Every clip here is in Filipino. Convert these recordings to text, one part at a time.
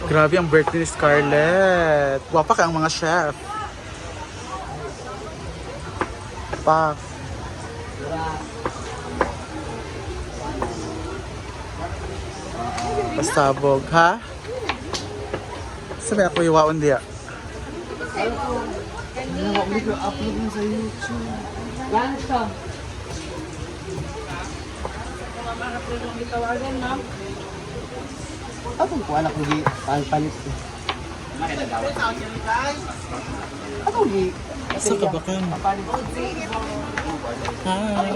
Grabe ang birthday ni Scarlett. Wapa ka ang mga chef. Pak. Pasabog, ha? Sabi ako iwaon diya. Upload mo sa YouTube. Yan siya. Atong ko anak gi palit. Atong gi Sa kabakan. Hi.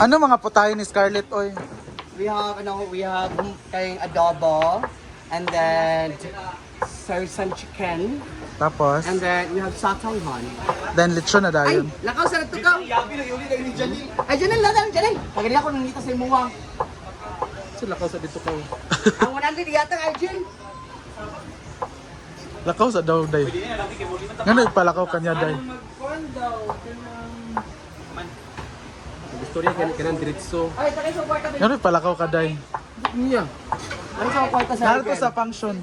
Ano mga putahe ni Scarlett, oy? we have kayong adobo and then some chicken Tapos, and then we have satonghon. then lechon na Ay, dayon. lakaw sa natukaw. Ay, Janel, Janel. Pagkali ako nangita sa imuha. Sila ka sa dito ka. Ang 100 yata kay Jen. Lakaw sa daw, day. Nga nagpalakaw kanya, day. Gusto niya kailangan diretso. Ay, takay sa kwarta. Nga nagpalakaw ka, day. Niya. Ano sa kwarta sa Narito sa function.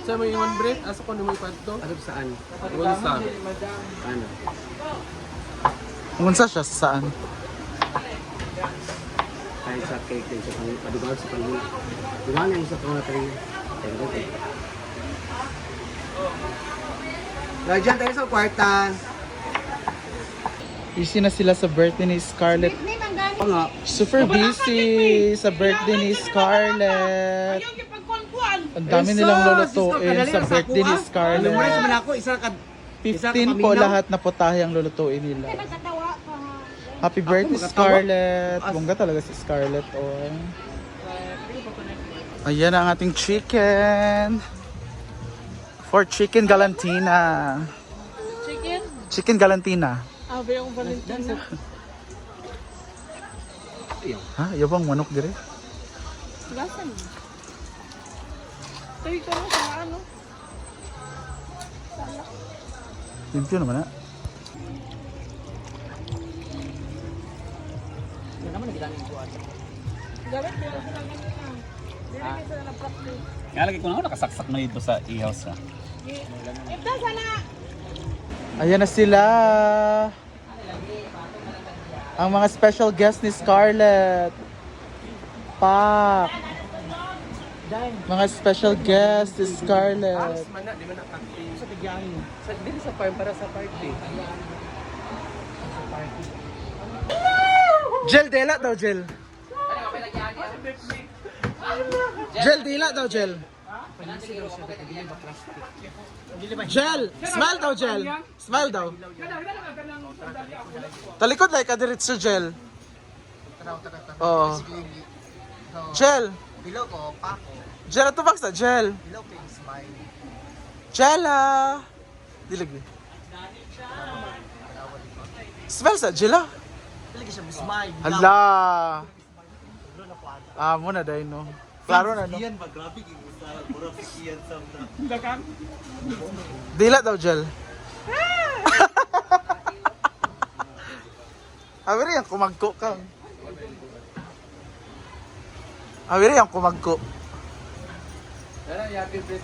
Sa may one break, asa ko na may kwarto? Ano saan? Gonsa. Ano? Unsa siya sa saan? Ay, sa cake din sa padugaw sa pangin. Diba nga yung sa pangatay. Diyan tayo sa kwarta. Busy na sila sa birthday ni Scarlett. Oo nga. Super busy sa birthday ni Scarlett. Ang dami nilang lulutuin sa birthday ni Alam mo na Scarlett. naman ako, isa ka 15 po lahat na putahe ang lulutuin nila. Happy birthday, Scarlett. Bongga talaga si Scarlett. Oh. Ayan ang ating chicken. For chicken galantina. Chicken? Chicken galantina. Abe yung Valentina. Ha? Yabang manok dire? Gasan. Tayo ka mo sa ano? Limpyo naman na. Gamit ko lang sila ganyan. Hindi sila na practice. Nga lagi ko na ako nakasaksak na dito sa ihaw sa. Ito sana! Ayan na sila. Ang mga special guest ni Scarlett. Pak. Mga special guest ni Scarlett. Mana, di man nakakti. Sa bigyahin. Sa dito sa farm para sa party. Gel, dela daw, gel. Gel, dila daw, gel. Gel! Smile daw, gel. Smile daw. Talikod like ka diretso, gel. Oo. Gel. Bilo ko, pako. Gel, ito ba sa gel? Bilo ko yung smile. Gel, ah. Dilagi. Smile sa gel, ah. Lagi siya smile. Hala. Ah, muna dahil, no. Klaro na, no. Iyan ba? Grabe yung isa. Mura si Iyan sa mga. Dila daw, gel. Awiri yung kumagko ka. Awiri yung kumagko. Happy birthday.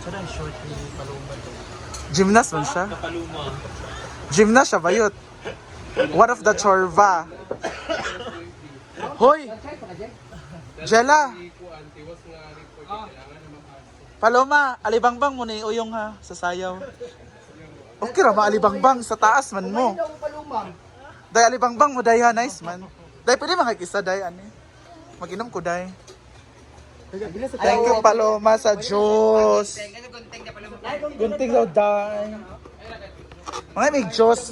Sana ang short ni Paloma to. Gymnast man siya. Kapaluma. Gymnast siya, bayot. One of the chorva. Hoy! Jella! Paloma, alibangbang mo ni uyong ha, sa sayaw. Okay ra, maalibangbang sa taas man mo. Day alibangbang mo, day ha, nice man. Day, pwede makikisa, day, ani. Mag-inom ko, day. Thank you, Paloma, sa Diyos. Gunting daw, day. Mga may Diyos.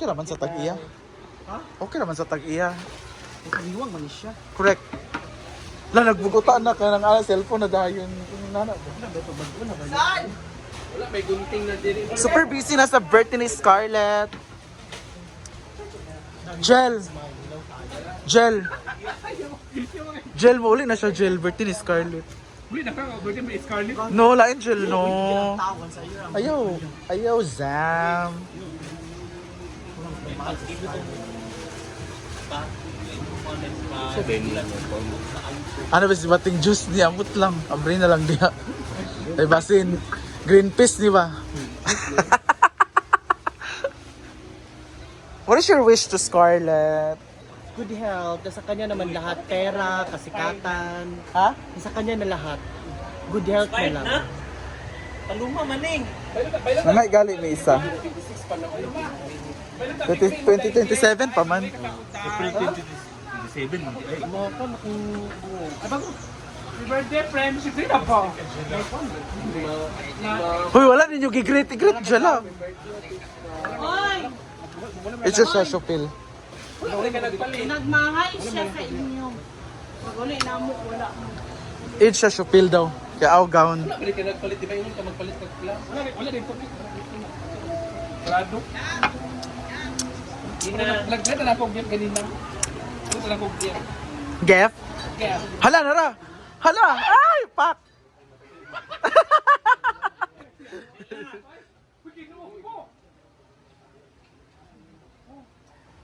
Okay naman sa tag-iya. Okay naman sa tag-iya. Kaliwang man siya. Correct. Lang, nagbugutaan na ka ng cellphone na dahil yung nana. Wala, may gunting na din. Super busy na sa birthday ni Scarlett. Gel. Gel. Gel mo, uli na siya gel. Birthday ni Scarlett. Uy, birthday may Scarlett. No, lain gel, no. Ayaw. Ayaw, Zam. Ano ba si bating juice niya? Amot lang. Ambre na lang diya. Ay basin. Green peas, di ba? What is your wish to Scarlett? Good health. Sa kanya naman lahat. Pera, kasikatan. Ha? Sa kanya na lahat. Good health na lang. Nanay gali may isa. 2027 pa man. Birthday friend, si Frida po. Hoy, wala ninyo gigreet-greet dyan lang. It's just a shopil. Nagmahay siya sa inyo. Pag uli na mo, wala mo. It's a shopil daw. Kaya aw gown. Wala ka nagpalit, di ba yun ka magpalit ka pala? Wala din po. Prado. Naglagay na ako game kanina. Ito lang ako game. Gef? Kaya, Hala na ra. Hala! Ay! Pak!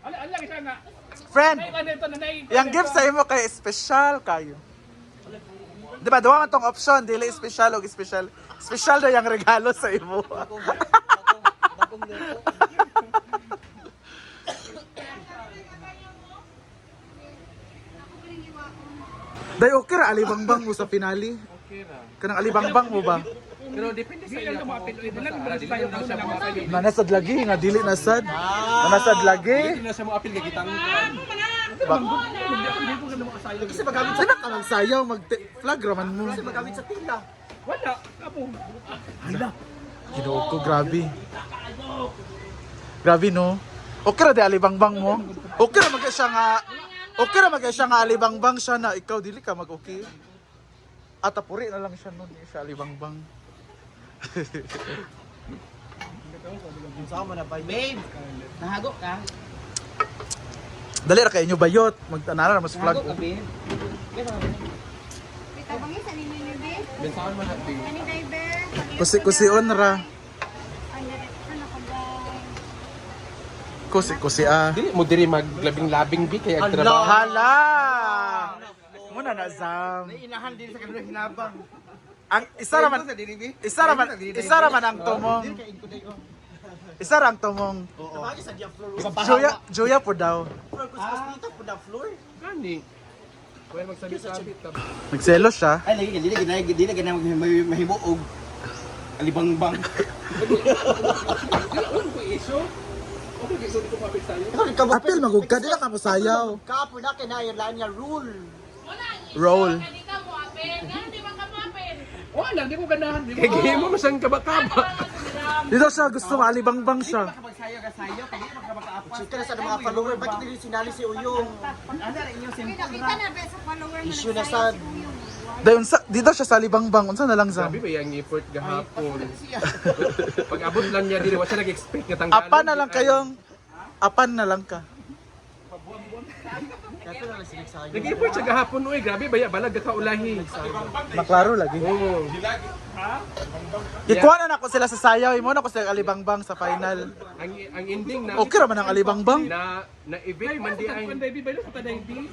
ala kita nga. Friend! Ano ito na Yung gift sa imo kay special kayo. Di ba, duwa man tong option, dili special o special. Special daw yung regalo sa imo. Day okay ra alibangbang mo sa finale. Okay ra. Kanang alibangbang mo ba? Pero depende sa iyo. Dili lang mo tayo na siya mo apil. Nanasad lagi nga dili nasad. Nanasad lagi. Dili na siya mo apil kay kitang. Kasi magamit Di ba ka magsayaw mag-flag raman mo? Kasi magamit sa tila. Wala. Apo. Ginoo ko, grabe. Grabe no. Okay ra di alibangbang mo. Okay ra magka siya nga okay ra magka siya nga alibangbang siya na ikaw dili ka mag-okay. At tapuri na lang siya nun, siya alibangbang. Sama na ba? Babe! Nahago ka? Dali ra kay inyo bayot, magtanara mas flag. Nahago ka, babe? Kita bangin sa ninyo ni Be? Bensahan man natin. Ani driver? Kusi-kusion ra. Ano ka ba? Kusi-kusi ah. Dili mo diri maglabing-labing bi kay Hala! trabaho. Hala! Muna na Zam. Inahan din sa kanila hinabang. Ang isa raman ang tumong. Isa ra ang tumong. Sabagay sa dia floor. Juya po daw. Floor ko sa dito po na floor. Gani. Kuya magsabi-sabi ta. Nagselos siya. Ay, lagi dili ganang mahimuog. Alibangbang. Ano ko iso? Okay, gusto ko mapit tayo. Apil magug ka dila ka masayaw. Kapo na kay na Ireland niya rule. Roll. Hindi ka mo apel. Ganun di ba ka mo apel? Wala, di ko ganahan. Kay game mo masang kaba-kaba. Dito siya gusto nga alibangbang siya. Kapag sayo, kaya magkabakaapas. Chika na sa mga follower, bakit hindi sinali si Uyong? Ano rin yung simple Nakita na ba sa follower mo? Issue na sad. Dayon sa dito siya sa alibangbang. Unsa na lang Zam? Sabi ba yung effort gahapon? Pag abot lang niya, di wala siya nag-expect nga tanggalan. Apan na lang kayong apan na lang ka. Kato na lang sinagsayo. Nag-effort siya gahapon, uy. Grabe, balag ka kaulahi. Maklaro lagi. Oo. Ikuha na nako sila sa sayaw, imo na ko sa alibangbang sa final. Ang ending na Okay ra man ang alibangbang. na-evict man di ay. Panday ba sa panday bi?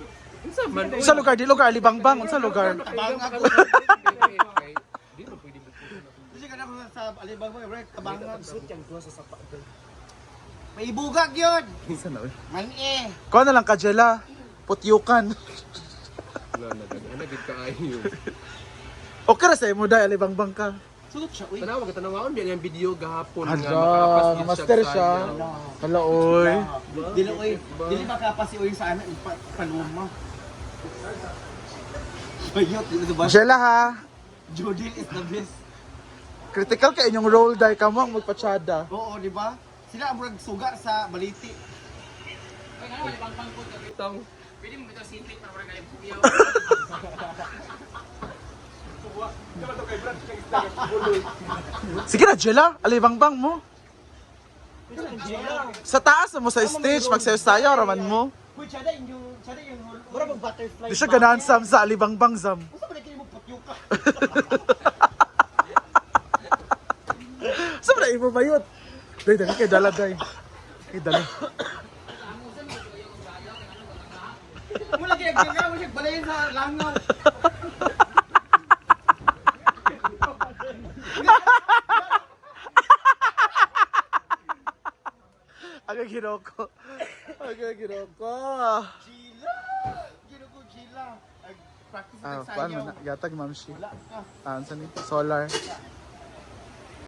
Unsa man? Unsa lugar di lugar alibangbang, unsa lugar? Tabang ako. Dito pwede mo. Kasi ka na sa alibang mo, right? Tabangan. Suit yung tuwa sa sapa. May ibugag yun! Unsa na? Man eh! Kuha na lang ka Jela. Putyukan. Wala na gani. Ano gid ka ayo. Okay ra sa imo dai alibangbang ka. Suot siya, uy. Tanaw tanawon biya yung video gahapon nga Hala, makapas gid master siya. Hala oy. Dili, uy. Dili makapa si uy sa anak. Paluma. Bayot, dito ba? Jela ha. Jodil is the best. Critical ka inyong role dai kamo ang magpatsyada. Oo, di ba? Sila ang murag suga sa baliti. Itong Sige na Jela, alibangbang mo. Sa taas mo sa stage magsayaw-sayaw raman mo. Uy, tsada yung mura mag butterfly. Di siya ganahan Sam sa alibangbang Sam. Gusto ba na kayo mo putyo ka? Saan na imo bayot? Day, kay dala day. Kay dala. Mula kaya gagawa mo siya balayin sa langaw. Aga ginoko. Aga ginoko. Gila! Gino ko Gila. Practice Ah, ng paano sayaw. na? Yatag, ma'am, shi. Wala ka. Ah, saan ni? Solar.